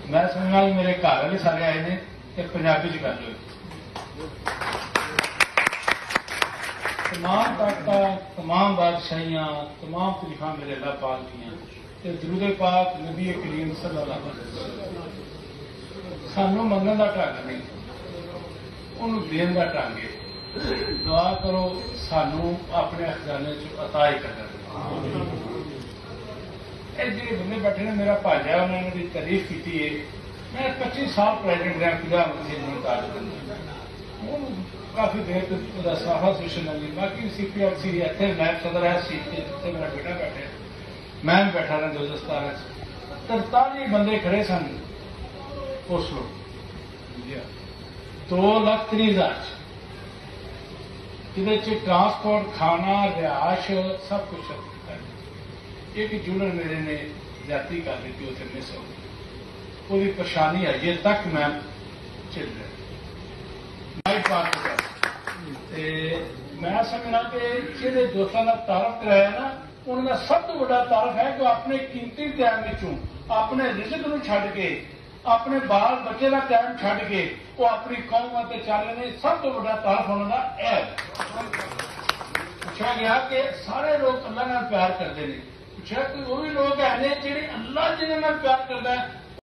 मैं समझना मेरे घर वाले सारे आए ने ते पंजाबी च गल होई। तमाम ताकत, तमाम बादशाहियां, तमाम तरीफा मेरे अल्लाह पाक दियां ते दरूद पाक नबी करीम सल्लल्लाहु अलैहि वसल्लम। सानू मंगण दा ढंग नहीं, उन्होंने देन का ढंग है। दुआ करो सानू अपने खजाने च अता ही कर। जो बंदे बैठे ने, मेरा भाजा उन्होंने मेरी तारीफ की है। मैं 25 साल प्रेजिडेंट रहा प्रधानमंत्री काफी देर तक साफा सोशल नहीं। बाकी CPLC इतने नायब सदर है सीट के जितने मेरा बेटा बैठे, मैं भी बैठा रहा 2017 43 बंदे खड़े सन ओसलो 2,30,000 जिद ट्रांसपोर्ट, खाना, रिहायश सब कुछ। एक जूनियर मेरे ने जाती कर दी थी, उसे मिस हो गई। पूरी परेशानी अजे तक मैं झेल रहा। मैं समझना कि जिहड़े दोस्तों का तारफ कराया ना, उनका सब तो बड़ा तारफ है कि अपने कीमती टाइम विचों अपने रिजक नूं छड्ड के, अपने बाल बच्चे का टाइम छड्ड के वो अपनी कौम वास्ते चल रहे हैं। सब तो बड़ा तारफ उन्होंने है। पूछा गया कि सारे लोग अल्लाह नाल प्यार करते हैं। पूछा कि वो भी लोग है जिहड़े अल्लाह जिन्हां नाल प्यार करता है